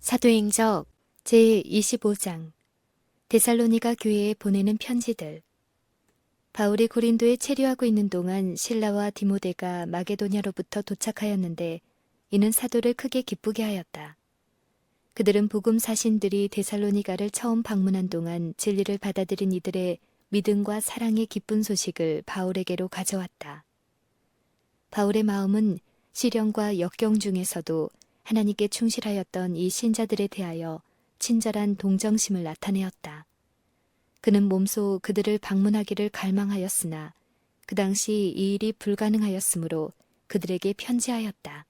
사도행적 제25장 데살로니가 교회에 보내는 편지들. 바울이 고린도에 체류하고 있는 동안 실라와 디모데가 마게도냐로부터 도착하였는데 이는 사도를 크게 기쁘게 하였다. 그들은 복음 사신들이 데살로니가를 처음 방문한 동안 진리를 받아들인 이들의 믿음과 사랑의 기쁜 소식을 바울에게로 가져왔다. 바울의 마음은 시련과 역경 중에서도 하나님께 충실하였던 이 신자들에 대하여 친절한 동정심을 나타내었다. 그는 몸소 그들을 방문하기를 갈망하였으나 그 당시 이 일이 불가능하였으므로 그들에게 편지하였다.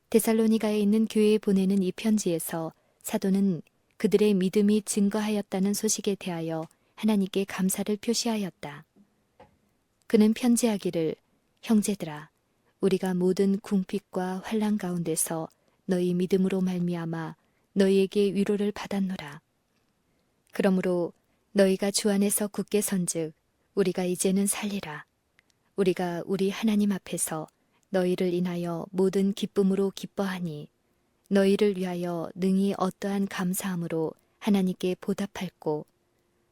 데살로니가에 있는 교회에 보내는 이 편지에서 사도는 그들의 믿음이 증거하였다는 소식에 대하여 하나님께 감사를 표시하였다. 그는 편지하기를 형제들아 우리가 모든 궁핍과 환난 가운데서 너희 믿음으로 말미암아 너희에게 위로를 받았노라. 그러므로 너희가 주 안에서 굳게 선즉 우리가 이제는 살리라. 우리가 우리 하나님 앞에서 너희를 인하여 모든 기쁨으로 기뻐하니 너희를 위하여 능히 어떠한 감사함으로 하나님께 보답할꼬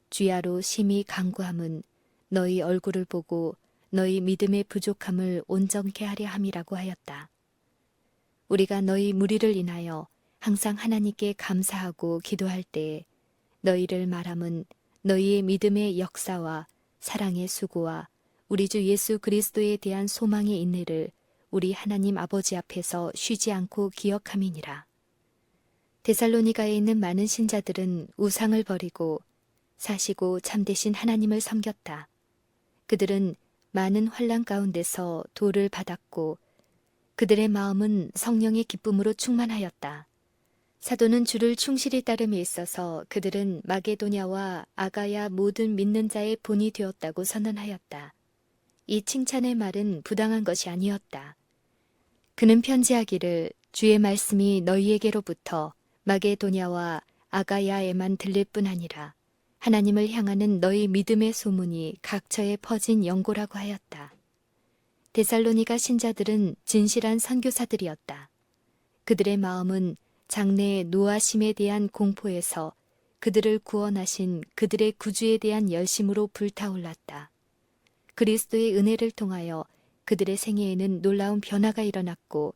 주야로 심히 간구함은 너희 얼굴을 보고 너희 믿음의 부족함을 온전케 하려 함이라고 하였다. 우리가 너희 무리를 인하여 항상 하나님께 감사하고 기도할 때에 너희를 말함은 너희의 믿음의 역사와 사랑의 수고와 우리 주 예수 그리스도에 대한 소망의 인내를 우리 하나님 아버지 앞에서 쉬지 않고 기억함이니라. 데살로니가에 있는 많은 신자들은 우상을 버리고 사시고 참되신 하나님을 섬겼다. 그들은 많은 환난 가운데서 도를 받았고 그들의 마음은 성령의 기쁨으로 충만하였다. 사도는 주를 충실히 따름에 있어서 그들은 마게도냐와 아가야 모든 믿는 자의 본이 되었다고 선언하였다. 이 칭찬의 말은 부당한 것이 아니었다. 그는 편지하기를 주의 말씀이 너희에게로부터 마게도냐와 아가야에만 들릴 뿐 아니라 하나님을 향하는 너희 믿음의 소문이 각처에 퍼진 연고라고 하였다. 데살로니가 신자들은 진실한 선교사들이었다. 그들의 마음은 장래의 노아심에 대한 공포에서 그들을 구원하신 그들의 구주에 대한 열심으로 불타올랐다. 그리스도의 은혜를 통하여 그들의 생애에는 놀라운 변화가 일어났고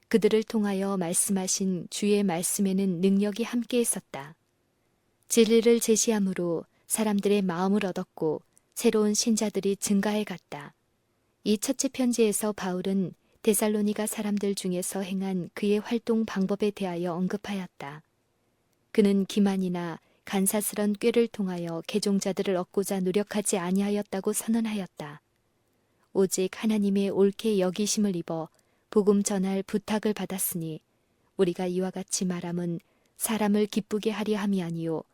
그들을 통하여 말씀하신 주의 말씀에는 능력이 함께 있었다. 진리를 제시함으로 사람들의 마음을 얻었고 새로운 신자들이 증가해 갔다. 이 첫째 편지에서 바울은 데살로니가 사람들 중에서 행한 그의 활동 방법에 대하여 언급하였다. 그는 기만이나 간사스런 꾀를 통하여 개종자들을 얻고자 노력하지 아니하였다고 선언하였다. 오직 하나님의 옳게 여기심을 입어 복음 전할 부탁을 받았으니 우리가 이와 같이 말함은 사람을 기쁘게 하려 함이 아니요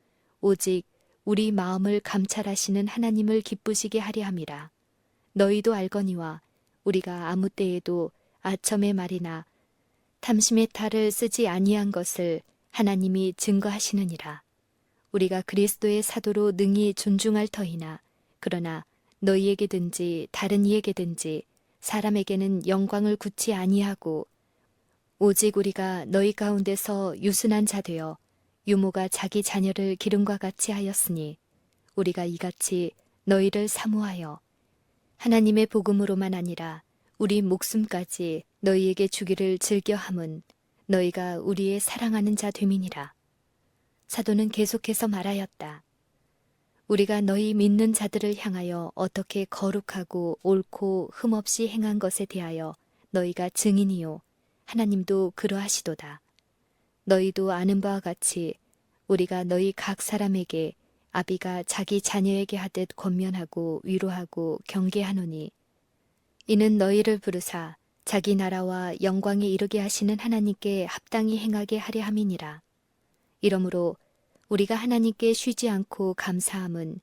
오직 우리 마음을 감찰하시는 하나님을 기쁘시게 하려 함이라. 너희도 알거니와 우리가 아무 때에도 아첨의 말이나 탐심의 탈을 쓰지 아니한 것을 하나님이 증거하시느니라. 우리가 그리스도의 사도로 능히 존중할 터이나 그러나 너희에게든지 다른 이에게든지 사람에게는 영광을 굳이 아니하고 오직 우리가 너희 가운데서 유순한 자 되어 유모가 자기 자녀를 기름과 같이 하였으니 우리가 이같이 너희를 사모하여 하나님의 복음으로만 아니라 우리 목숨까지 너희에게 주기를 즐겨함은 너희가 우리의 사랑하는 자 됨이니라. 사도는 계속해서 말하였다. 우리가 너희 믿는 자들을 향하여 어떻게 거룩하고 옳고 흠없이 행한 것에 대하여 너희가 증인이요 하나님도 그러하시도다. 너희도 아는 바와 같이 우리가 너희 각 사람에게 아비가 자기 자녀에게 하듯 권면하고 위로하고 경계하노니 이는 너희를 부르사 자기 나라와 영광에 이르게 하시는 하나님께 합당히 행하게 하려 함이니라. 이러므로 우리가 하나님께 쉬지 않고 감사함은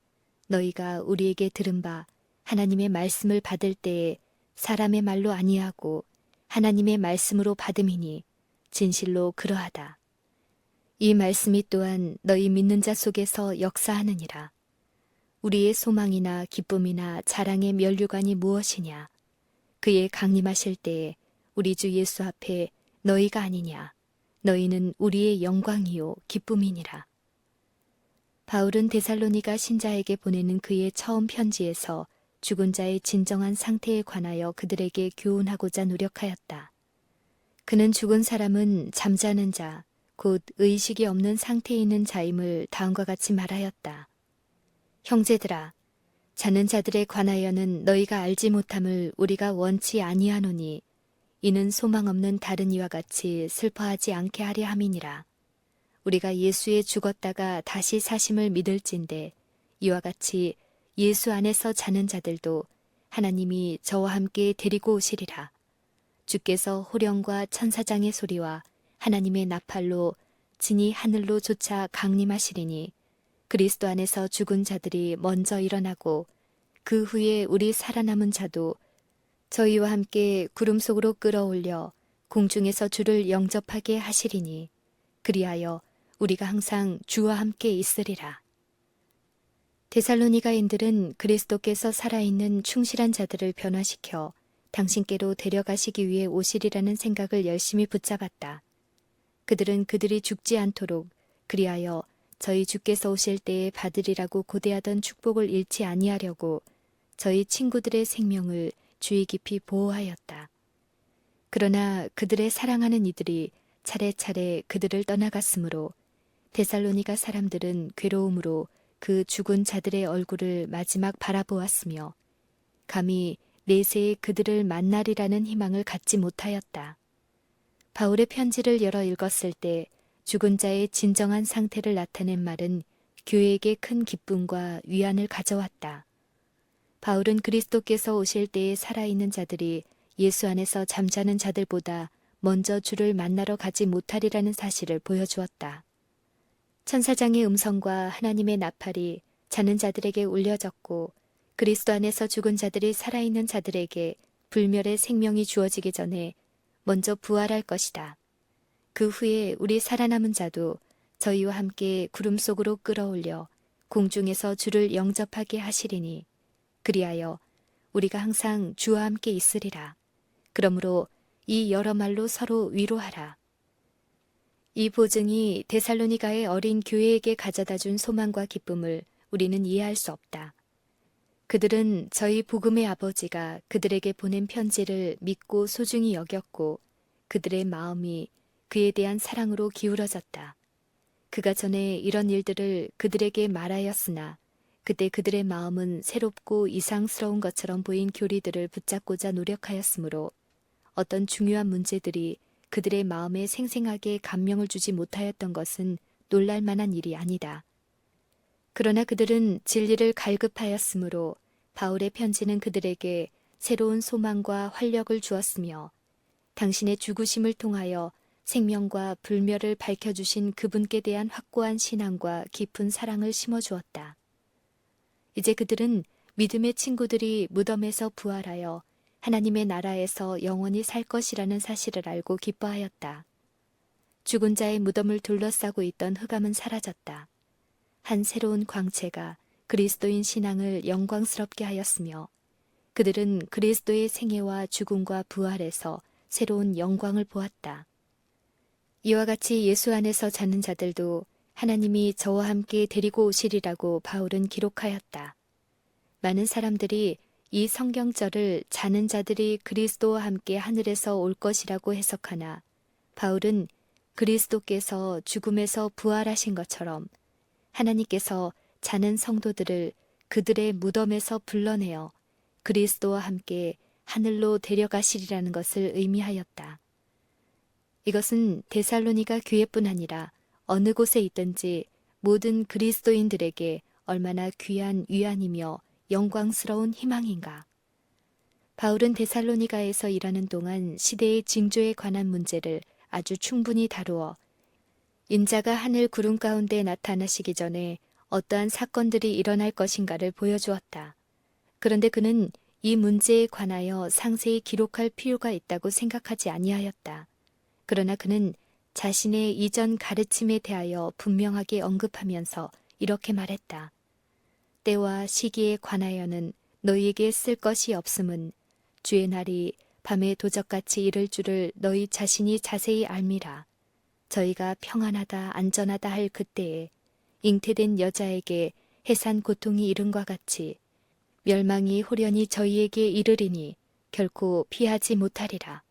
너희가 우리에게 들은 바 하나님의 말씀을 받을 때에 사람의 말로 아니하고 하나님의 말씀으로 받음이니 진실로 그러하다. 이 말씀이 또한 너희 믿는 자 속에서 역사하느니라. 우리의 소망이나 기쁨이나 자랑의 면류관이 무엇이냐? 그의 강림하실 때에 우리 주 예수 앞에 너희가 아니냐? 너희는 우리의 영광이요 기쁨이니라. 바울은 데살로니가 신자에게 보내는 그의 처음 편지에서 죽은 자의 진정한 상태에 관하여 그들에게 교훈하고자 노력하였다. 그는 죽은 사람은 잠자는 자, 곧 의식이 없는 상태에 있는 자임을 다음과 같이 말하였다. 형제들아, 자는 자들에 관하여는 너희가 알지 못함을 우리가 원치 아니하노니 이는 소망 없는 다른 이와 같이 슬퍼하지 않게 하려 함이니라. 우리가 예수에 죽었다가 다시 사심을 믿을진대 이와 같이 예수 안에서 자는 자들도 하나님이 저와 함께 데리고 오시리라. 주께서 호령과 천사장의 소리와 하나님의 나팔로 진이 하늘로 솟아 강림하시리니 그리스도 안에서 죽은 자들이 먼저 일어나고 그 후에 우리 살아남은 자도 저희와 함께 구름 속으로 끌어올려 공중에서 주를 영접하게 하시리니 그리하여 우리가 항상 주와 함께 있으리라. 데살로니가인들은 그리스도께서 살아있는 충실한 자들을 변화시켜 당신께로 데려가시기 위해 오시리라는 생각을 열심히 붙잡았다. 그들은 그들이 죽지 않도록 그리하여 저희 주께서 오실 때에 받으리라고 고대하던 축복을 잃지 아니하려고 저희 친구들의 생명을 주의 깊이 보호하였다. 그러나 그들의 사랑하는 이들이 차례차례 그들을 떠나갔으므로 데살로니가 사람들은 괴로움으로 그 죽은 자들의 얼굴을 마지막 바라보았으며 감히 내세에 그들을 만나리라는 희망을 갖지 못하였다. 바울의 편지를 열어 읽었을 때 죽은 자의 진정한 상태를 나타낸 말은 교회에게 큰 기쁨과 위안을 가져왔다. 바울은 그리스도께서 오실 때에 살아있는 자들이 예수 안에서 잠자는 자들보다 먼저 주를 만나러 가지 못하리라는 사실을 보여주었다. 천사장의 음성과 하나님의 나팔이 자는 자들에게 울려졌고 그리스도 안에서 죽은 자들이 살아있는 자들에게 불멸의 생명이 주어지기 전에 먼저 부활할 것이다. 그 후에 우리 살아남은 자도 저희와 함께 구름 속으로 끌어올려 공중에서 주를 영접하게 하시리니 그리하여 우리가 항상 주와 함께 있으리라. 그러므로 이 여러 말로 서로 위로하라. 이 보증이 데살로니가의 어린 교회에게 가져다 준 소망과 기쁨을 우리는 이해할 수 없다. 그들은 저희 복음의 아버지가 그들에게 보낸 편지를 믿고 소중히 여겼고 그들의 마음이 그에 대한 사랑으로 기울어졌다. 그가 전에 이런 일들을 그들에게 말하였으나 그때 그들의 마음은 새롭고 이상스러운 것처럼 보인 교리들을 붙잡고자 노력하였으므로 어떤 중요한 문제들이 그들의 마음에 생생하게 감명을 주지 못하였던 것은 놀랄 만한 일이 아니다. 그러나 그들은 진리를 갈급하였으므로 바울의 편지는 그들에게 새로운 소망과 활력을 주었으며 당신의 죽으심을 통하여 생명과 불멸을 밝혀주신 그분께 대한 확고한 신앙과 깊은 사랑을 심어주었다. 이제 그들은 믿음의 친구들이 무덤에서 부활하여 하나님의 나라에서 영원히 살 것이라는 사실을 알고 기뻐하였다. 죽은 자의 무덤을 둘러싸고 있던 흑암은 사라졌다. 한 새로운 광채가 그리스도인 신앙을 영광스럽게 하였으며 그들은 그리스도의 생애와 죽음과 부활에서 새로운 영광을 보았다. 이와 같이 예수 안에서 자는 자들도 하나님이 저와 함께 데리고 오시리라고 바울은 기록하였다. 많은 사람들이 이 성경절을 자는 자들이 그리스도와 함께 하늘에서 올 것이라고 해석하나 바울은 그리스도께서 죽음에서 부활하신 것처럼 하나님께서 자는 성도들을 그들의 무덤에서 불러내어 그리스도와 함께 하늘로 데려가시리라는 것을 의미하였다. 이것은 데살로니가 교회뿐 아니라 어느 곳에 있든지 모든 그리스도인들에게 얼마나 귀한 위안이며 영광스러운 희망인가. 바울은 데살로니가에서 일하는 동안 시대의 징조에 관한 문제를 아주 충분히 다루어 인자가 하늘 구름 가운데 나타나시기 전에 어떠한 사건들이 일어날 것인가를 보여주었다. 그런데 그는 이 문제에 관하여 상세히 기록할 필요가 있다고 생각하지 아니하였다. 그러나 그는 자신의 이전 가르침에 대하여 분명하게 언급하면서 이렇게 말했다. 때와 시기에 관하여는 너희에게 쓸 것이 없음은 주의 날이 밤에 도적같이 이를 줄을 너희 자신이 자세히 알미라. 저희가 평안하다 안전하다 할 그때에 잉태된 여자에게 해산 고통이 이른과 같이 멸망이 호련히 저희에게 이르리니 결코 피하지 못하리라.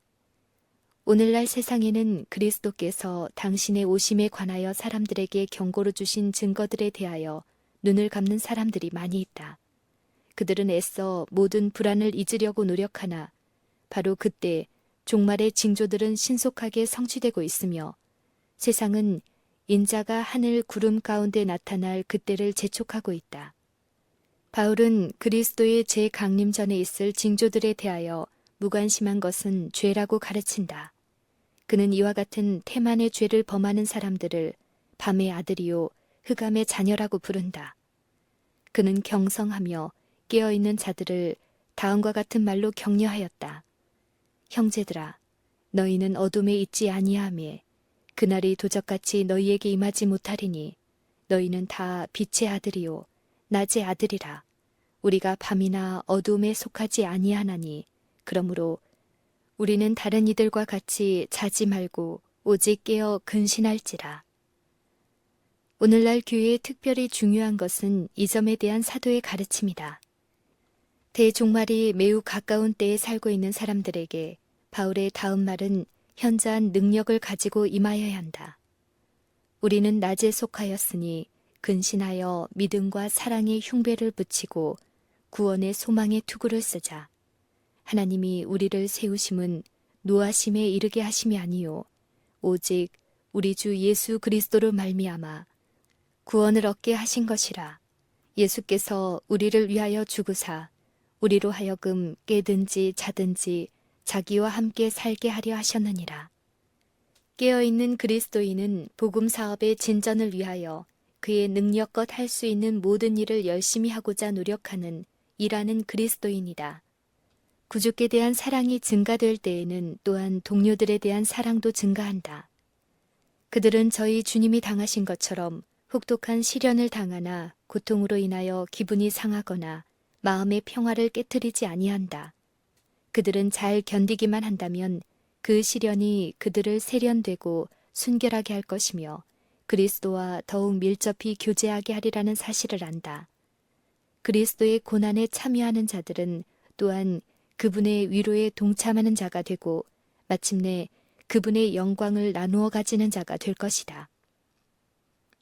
오늘날 세상에는 그리스도께서 당신의 오심에 관하여 사람들에게 경고로 주신 증거들에 대하여 눈을 감는 사람들이 많이 있다. 그들은 애써 모든 불안을 잊으려고 노력하나 바로 그때 종말의 징조들은 신속하게 성취되고 있으며 세상은 인자가 하늘 구름 가운데 나타날 그때를 재촉하고 있다. 바울은 그리스도의 재강림 전에 있을 징조들에 대하여 무관심한 것은 죄라고 가르친다. 그는 이와 같은 태만의 죄를 범하는 사람들을 밤의 아들이요 흑암의 자녀라고 부른다. 그는 경성하며 깨어있는 자들을 다음과 같은 말로 격려하였다. 형제들아, 너희는 어둠에 있지 아니하매 그날이 도적같이 너희에게 임하지 못하리니 너희는 다 빛의 아들이요 낮의 아들이라. 우리가 밤이나 어둠에 속하지 아니하나니 그러므로 우리는 다른 이들과 같이 자지 말고 오직 깨어 근신할지라. 오늘날 교회에 특별히 중요한 것은 이 점에 대한 사도의 가르침이다. 대종말이 매우 가까운 때에 살고 있는 사람들에게 바울의 다음 말은 현저한 능력을 가지고 임하여야 한다. 우리는 낮에 속하였으니 근신하여 믿음과 사랑의 흉배를 붙이고 구원의 소망의 투구를 쓰자. 하나님이 우리를 세우심은 노하심에 이르게 하심이 아니요 오직 우리 주 예수 그리스도로 말미암아 구원을 얻게 하신 것이라. 예수께서 우리를 위하여 죽으사 우리로 하여금 깨든지 자든지 자기와 함께 살게 하려 하셨느니라. 깨어있는 그리스도인은 복음 사업의 진전을 위하여 그의 능력껏 할 수 있는 모든 일을 열심히 하고자 노력하는 일하는 그리스도인이다. 구주께 대한 사랑이 증가될 때에는 또한 동료들에 대한 사랑도 증가한다. 그들은 저희 주님이 당하신 것처럼 혹독한 시련을 당하나 고통으로 인하여 기분이 상하거나 마음의 평화를 깨트리지 아니한다. 그들은 잘 견디기만 한다면 그 시련이 그들을 세련되고 순결하게 할 것이며 그리스도와 더욱 밀접히 교제하게 하리라는 사실을 안다. 그리스도의 고난에 참여하는 자들은 또한 그분의 위로에 동참하는 자가 되고 마침내 그분의 영광을 나누어 가지는 자가 될 것이다.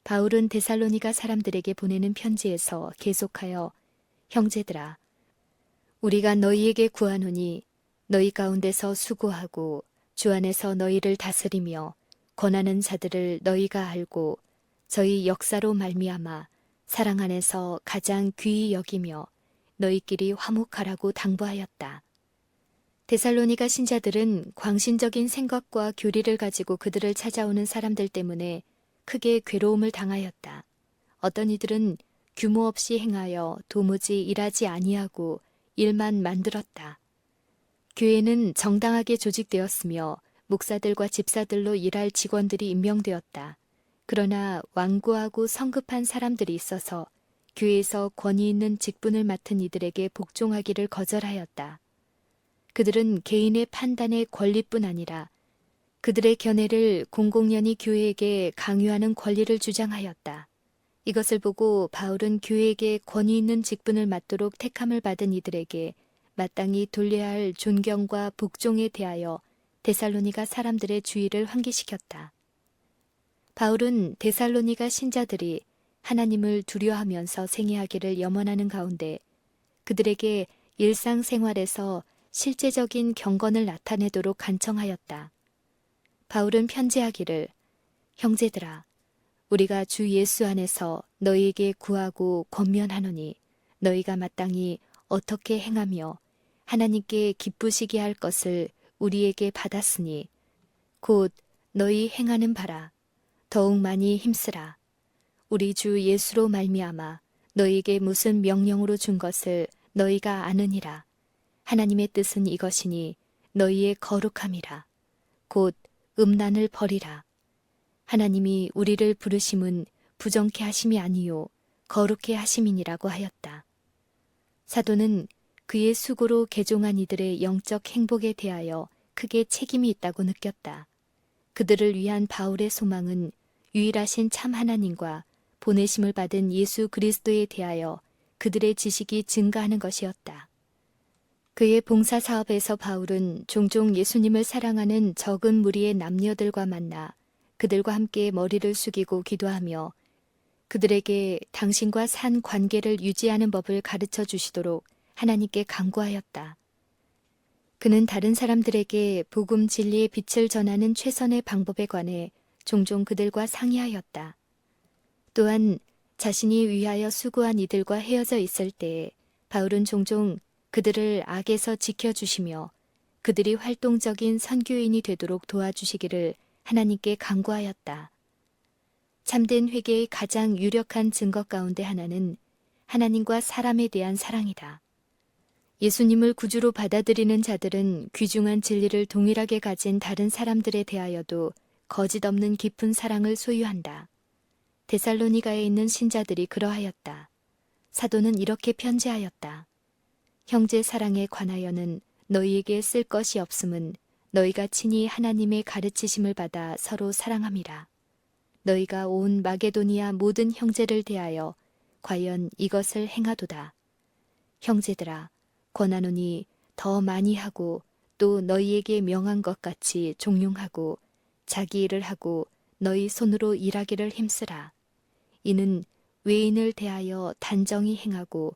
바울은 데살로니가 사람들에게 보내는 편지에서 계속하여 형제들아, 우리가 너희에게 구하노니 너희 가운데서 수고하고 주 안에서 너희를 다스리며 권하는 자들을 너희가 알고 저희 역사로 말미암아 사랑 안에서 가장 귀히 여기며 너희끼리 화목하라고 당부하였다. 데살로니가 신자들은 광신적인 생각과 교리를 가지고 그들을 찾아오는 사람들 때문에 크게 괴로움을 당하였다. 어떤 이들은 규모 없이 행하여 도무지 일하지 아니하고 일만 만들었다. 교회는 정당하게 조직되었으며 목사들과 집사들로 일할 직원들이 임명되었다. 그러나 완고하고 성급한 사람들이 있어서 교회에서 권위 있는 직분을 맡은 이들에게 복종하기를 거절하였다. 그들은 개인의 판단의 권리뿐 아니라 그들의 견해를 공공연히 교회에게 강요하는 권리를 주장하였다. 이것을 보고 바울은 교회에게 권위 있는 직분을 맡도록 택함을 받은 이들에게 마땅히 돌려야 할 존경과 복종에 대하여 데살로니가 사람들의 주의를 환기시켰다. 바울은 데살로니가 신자들이 하나님을 두려워하면서 생애하기를 염원하는 가운데 그들에게 일상생활에서 실제적인 경건을 나타내도록 간청하였다. 바울은 편지하기를 형제들아, 우리가 주 예수 안에서 너희에게 구하고 권면하노니 너희가 마땅히 어떻게 행하며 하나님께 기쁘시게 할 것을 우리에게 받았으니 곧 너희 행하는 바라 더욱 많이 힘쓰라. 우리 주 예수로 말미암아 너희에게 무슨 명령으로 준 것을 너희가 아느니라. 하나님의 뜻은 이것이니 너희의 거룩함이라. 곧 음란을 버리라. 하나님이 우리를 부르심은 부정케 하심이 아니요 거룩케 하심이니라고 하였다. 사도는 그의 수고로 개종한 이들의 영적 행복에 대하여 크게 책임이 있다고 느꼈다. 그들을 위한 바울의 소망은 유일하신 참 하나님과 보내심을 받은 예수 그리스도에 대하여 그들의 지식이 증가하는 것이었다. 그의 봉사 사업에서 바울은 종종 예수님을 사랑하는 적은 무리의 남녀들과 만나 그들과 함께 머리를 숙이고 기도하며 그들에게 당신과 산 관계를 유지하는 법을 가르쳐 주시도록 하나님께 간구하였다. 그는 다른 사람들에게 복음 진리의 빛을 전하는 최선의 방법에 관해 종종 그들과 상의하였다. 또한 자신이 위하여 수고한 이들과 헤어져 있을 때에 바울은 종종 그들을 악에서 지켜주시며 그들이 활동적인 선교인이 되도록 도와주시기를 하나님께 간구하였다. 참된 회개의 가장 유력한 증거 가운데 하나는 하나님과 사람에 대한 사랑이다. 예수님을 구주로 받아들이는 자들은 귀중한 진리를 동일하게 가진 다른 사람들에 대하여도 거짓 없는 깊은 사랑을 소유한다. 데살로니가에 있는 신자들이 그러하였다. 사도는 이렇게 편지하였다. 형제 사랑에 관하여는 너희에게 쓸 것이 없음은 너희가 친히 하나님의 가르치심을 받아 서로 사랑함이라. 너희가 온 마게도니아 모든 형제를 대하여 과연 이것을 행하도다. 형제들아, 권하노니 더 많이 하고 또 너희에게 명한 것 같이 종용하고 자기 일을 하고 너희 손으로 일하기를 힘쓰라. 이는 외인을 대하여 단정히 행하고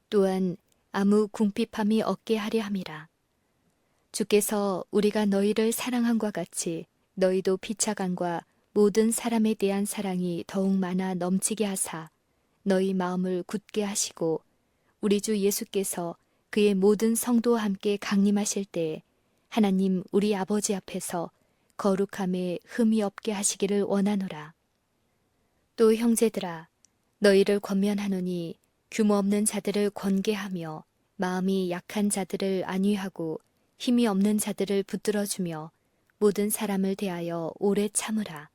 또한 아무 궁핍함이 없게 하려 함이라. 주께서 우리가 너희를 사랑함과 같이 너희도 피차간과 모든 사람에 대한 사랑이 더욱 많아 넘치게 하사 너희 마음을 굳게 하시고 우리 주 예수께서 그의 모든 성도와 함께 강림하실 때에 하나님 우리 아버지 앞에서 거룩함에 흠이 없게 하시기를 원하노라. 또 형제들아, 너희를 권면하노니 규모 없는 자들을 권계하며 마음이 약한 자들을 안위하고 힘이 없는 자들을 붙들어주며 모든 사람을 대하여 오래 참으라.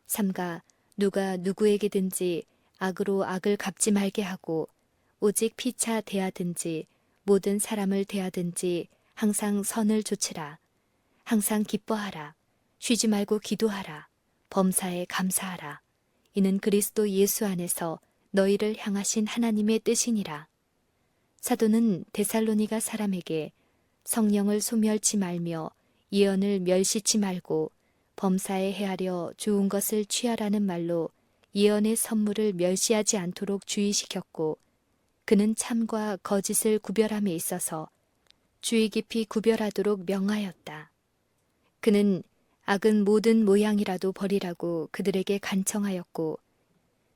삼가 누가 누구에게든지 악으로 악을 갚지 말게 하고 오직 피차 대하든지 모든 사람을 대하든지 항상 선을 조치라. 항상 기뻐하라. 쉬지 말고 기도하라. 범사에 감사하라. 이는 그리스도 예수 안에서 너희를 향하신 하나님의 뜻이니라. 사도는 데살로니가 사람에게 성령을 소멸치 말며 예언을 멸시치 말고 범사에 헤아려 좋은 것을 취하라는 말로 예언의 선물을 멸시하지 않도록 주의시켰고 그는 참과 거짓을 구별함에 있어서 주의 깊이 구별하도록 명하였다. 그는 악은 모든 모양이라도 버리라고 그들에게 간청하였고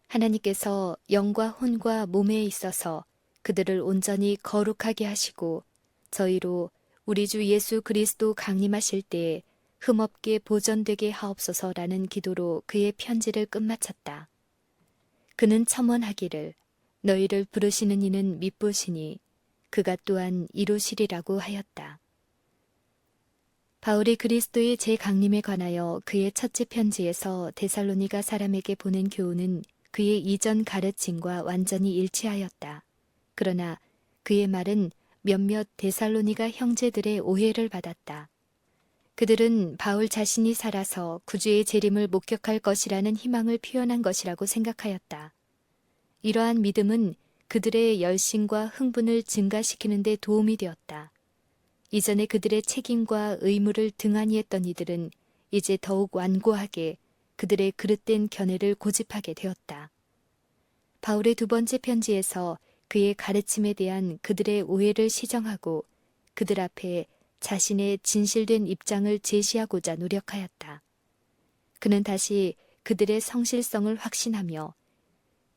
하나님께서 영과 혼과 몸에 있어서 그들을 온전히 거룩하게 하시고 저희로 우리 주 예수 그리스도 강림하실 때에 흠없게 보전되게 하옵소서라는 기도로 그의 편지를 끝마쳤다. 그는 첨언하기를 너희를 부르시는 이는 미쁘시니 그가 또한 이루시리라고 하였다. 바울이 그리스도의 재강림에 관하여 그의 첫째 편지에서 데살로니가 사람에게 보낸 교훈은 그의 이전 가르침과 완전히 일치하였다. 그러나 그의 말은 몇몇 데살로니가 형제들의 오해를 받았다. 그들은 바울 자신이 살아서 구주의 재림을 목격할 것이라는 희망을 표현한 것이라고 생각하였다. 이러한 믿음은 그들의 열심과 흥분을 증가시키는 데 도움이 되었다. 이전에 그들의 책임과 의무를 등한히 했던 이들은 이제 더욱 완고하게 그들의 그릇된 견해를 고집하게 되었다. 바울의 두 번째 편지에서 그의 가르침에 대한 그들의 오해를 시정하고 그들 앞에 자신의 진실된 입장을 제시하고자 노력하였다. 그는 다시 그들의 성실성을 확신하며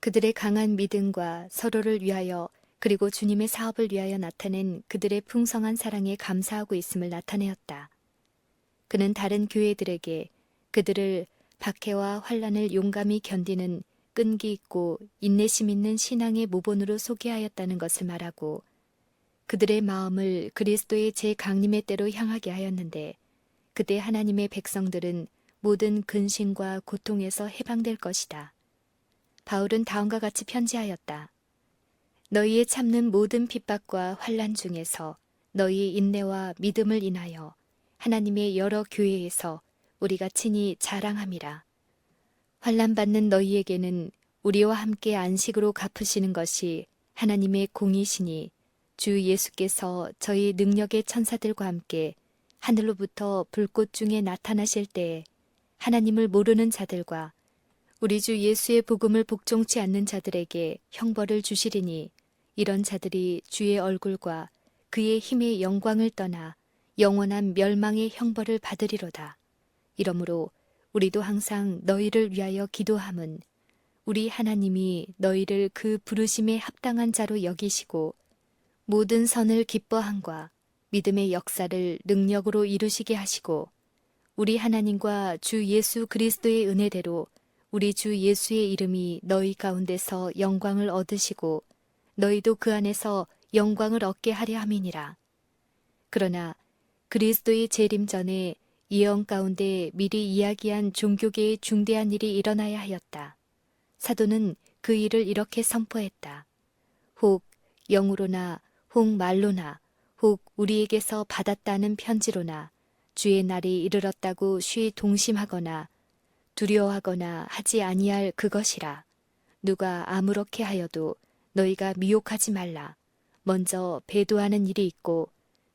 그들의 강한 믿음과 서로를 위하여 그리고 주님의 사업을 위하여 나타낸 그들의 풍성한 사랑에 감사하고 있음을 나타내었다. 그는 다른 교회들에게 그들을 박해와 환난을 용감히 견디는 끈기 있고 인내심 있는 신앙의 모본으로 소개하였다는 것을 말하고 그들의 마음을 그리스도의 재강림의 때로 향하게 하였는데 그때 하나님의 백성들은 모든 근심과 고통에서 해방될 것이다. 바울은 다음과 같이 편지하였다. 너희의 참는 모든 핍박과 환난 중에서 너희의 인내와 믿음을 인하여 하나님의 여러 교회에서 우리가 친히 자랑함이라. 환난받는 너희에게는 우리와 함께 안식으로 갚으시는 것이 하나님의 공이시니 주 예수께서 저희 능력의 천사들과 함께 하늘로부터 불꽃 중에 나타나실 때에 하나님을 모르는 자들과 우리 주 예수의 복음을 복종치 않는 자들에게 형벌을 주시리니 이런 자들이 주의 얼굴과 그의 힘의 영광을 떠나 영원한 멸망의 형벌을 받으리로다. 이러므로 우리도 항상 너희를 위하여 기도함은 우리 하나님이 너희를 그 부르심에 합당한 자로 여기시고 모든 선을 기뻐함과 믿음의 역사를 능력으로 이루시게 하시고 우리 하나님과 주 예수 그리스도의 은혜대로 우리 주 예수의 이름이 너희 가운데서 영광을 얻으시고 너희도 그 안에서 영광을 얻게 하려 함이니라. 그러나 그리스도의 재림 전에 예언 가운데 미리 이야기한 종교계의 중대한 일이 일어나야 하였다. 사도는 그 일을 이렇게 선포했다. 혹 영으로나 혹 말로나 혹 우리에게서 받았다는 편지로나 주의 날이 이르렀다고 쉬 동심하거나 두려워하거나 하지 아니할 그것이라. 누가 아무렇게 하여도 너희가 미혹하지 말라. 먼저 배도하는 일이 있고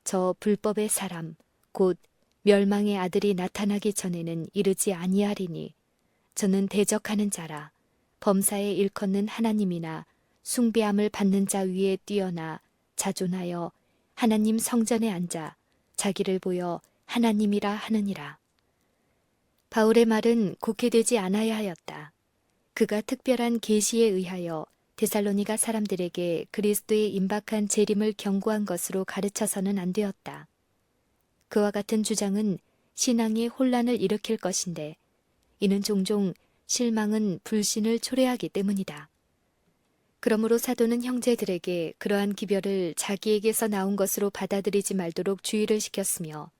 저 불법의 사람 곧 멸망의 아들이 나타나기 전에는 이르지 아니하리니 저는 대적하는 자라. 범사에 일컫는 하나님이나 숭배함을 받는 자 위에 뛰어나 자존하여 하나님 성전에 앉아 자기를 보여 하나님이라 하느니라. 바울의 말은 곡해되지 않아야 하였다. 그가 특별한 계시에 의하여 데살로니가 사람들에게 그리스도의 임박한 재림을 경고한 것으로 가르쳐서는 안 되었다. 그와 같은 주장은 신앙의 혼란을 일으킬 것인데 이는 종종 실망은 불신을 초래하기 때문이다. 그러므로 사도는 형제들에게 그러한 기별을 자기에게서 나온 것으로 받아들이지 말도록 주의를 시켰으며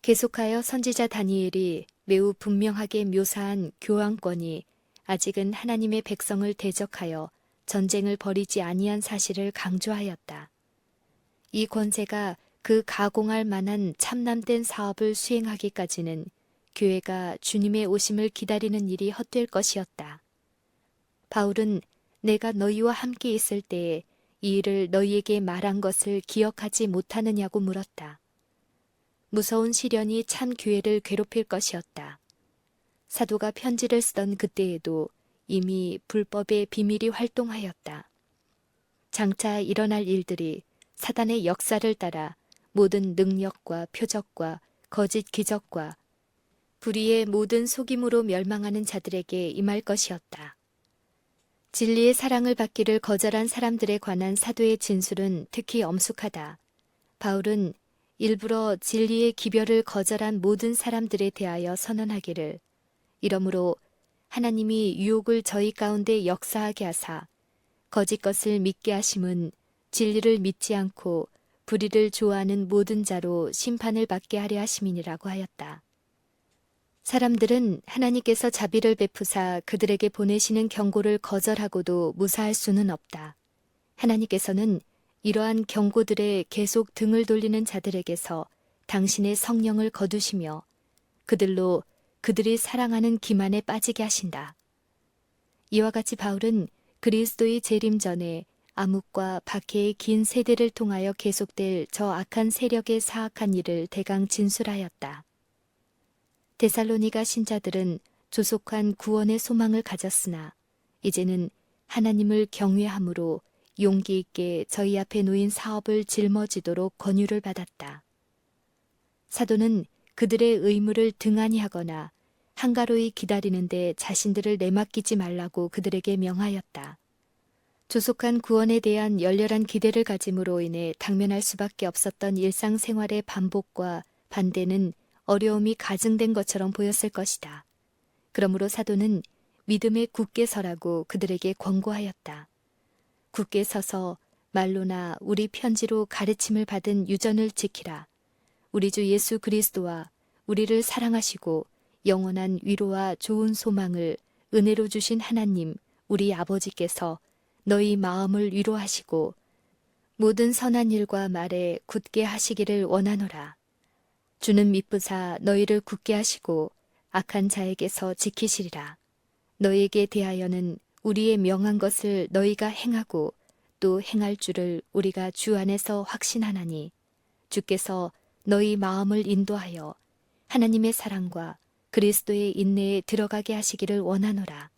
계속하여 선지자 다니엘이 매우 분명하게 묘사한 교황권이 아직은 하나님의 백성을 대적하여 전쟁을 벌이지 아니한 사실을 강조하였다. 이 권세가 그 가공할 만한 참남된 사업을 수행하기까지는 교회가 주님의 오심을 기다리는 일이 헛될 것이었다. 바울은 내가 너희와 함께 있을 때에 이 일을 너희에게 말한 것을 기억하지 못하느냐고 물었다. 무서운 시련이 참 교회를 괴롭힐 것이었다. 사도가 편지를 쓰던 그때에도 이미 불법의 비밀이 활동하였다. 장차 일어날 일들이 사단의 역사를 따라 모든 능력과 표적과 거짓 기적과 불의의 모든 속임으로 멸망하는 자들에게 임할 것이었다. 진리의 사랑을 받기를 거절한 사람들에 관한 사도의 진술은 특히 엄숙하다. 바울은 일부러 진리의 기별을 거절한 모든 사람들에 대하여 선언하기를 이러므로 하나님이 유혹을 저희 가운데 역사하게 하사 거짓 것을 믿게 하심은 진리를 믿지 않고 불의를 좋아하는 모든 자로 심판을 받게 하려 하심이니라고 하였다. 사람들은 하나님께서 자비를 베푸사 그들에게 보내시는 경고를 거절하고도 무사할 수는 없다. 하나님께서는 이러한 경고들에 계속 등을 돌리는 자들에게서 당신의 성령을 거두시며 그들로 그들이 사랑하는 기만에 빠지게 하신다. 이와 같이 바울은 그리스도의 재림 전에 암흑과 박해의 긴 세대를 통하여 계속될 저 악한 세력의 사악한 일을 대강 진술하였다. 데살로니가 신자들은 조속한 구원의 소망을 가졌으나 이제는 하나님을 경외함으로 용기 있게 저희 앞에 놓인 사업을 짊어지도록 권유를 받았다. 사도는 그들의 의무를 등한히 하거나 한가로이 기다리는데 자신들을 내맡기지 말라고 그들에게 명하였다. 조속한 구원에 대한 열렬한 기대를 가짐으로 인해 당면할 수밖에 없었던 일상생활의 반복과 반대는 어려움이 가증된 것처럼 보였을 것이다. 그러므로 사도는 믿음에 굳게 서라고 그들에게 권고하였다. 굳게 서서 말로나 우리 편지로 가르침을 받은 유전을 지키라. 우리 주 예수 그리스도와 우리를 사랑하시고 영원한 위로와 좋은 소망을 은혜로 주신 하나님 우리 아버지께서 너희 마음을 위로하시고 모든 선한 일과 말에 굳게 하시기를 원하노라. 주는 미쁘사 너희를 굳게 하시고 악한 자에게서 지키시리라. 너희에게 대하여는 우리의 명한 것을 너희가 행하고 또 행할 줄을 우리가 주 안에서 확신하나니 주께서 너희 마음을 인도하여 하나님의 사랑과 그리스도의 인내에 들어가게 하시기를 원하노라.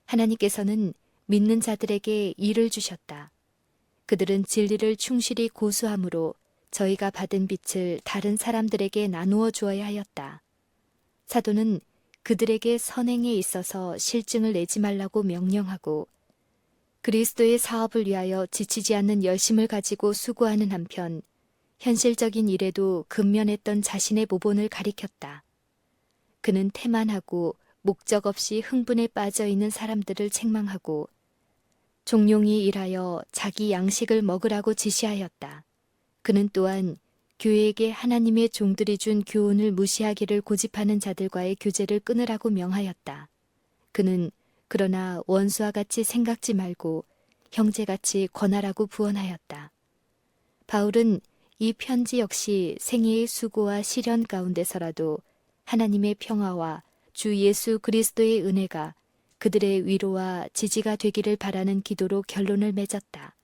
하나님께서는 믿는 자들에게 일을 주셨다. 그들은 진리를 충실히 고수함으로 저희가 받은 빛을 다른 사람들에게 나누어 주어야 하였다. 사도는 그들에게 선행에 있어서 실증을 내지 말라고 명령하고 그리스도의 사업을 위하여 지치지 않는 열심을 가지고 수고하는 한편 현실적인 일에도 근면했던 자신의 모본을 가리켰다. 그는 태만하고 목적 없이 흥분에 빠져 있는 사람들을 책망하고 종용이 일하여 자기 양식을 먹으라고 지시하였다. 그는 또한 교회에게 하나님의 종들이 준 교훈을 무시하기를 고집하는 자들과의 교제를 끊으라고 명하였다. 그는 그러나 원수와 같이 생각지 말고 형제같이 권하라고 부언하였다. 바울은 이 편지 역시 생애의 수고와 시련 가운데서라도 하나님의 평화와 주 예수 그리스도의 은혜가 그들의 위로와 지지가 되기를 바라는 기도로 결론을 맺었다.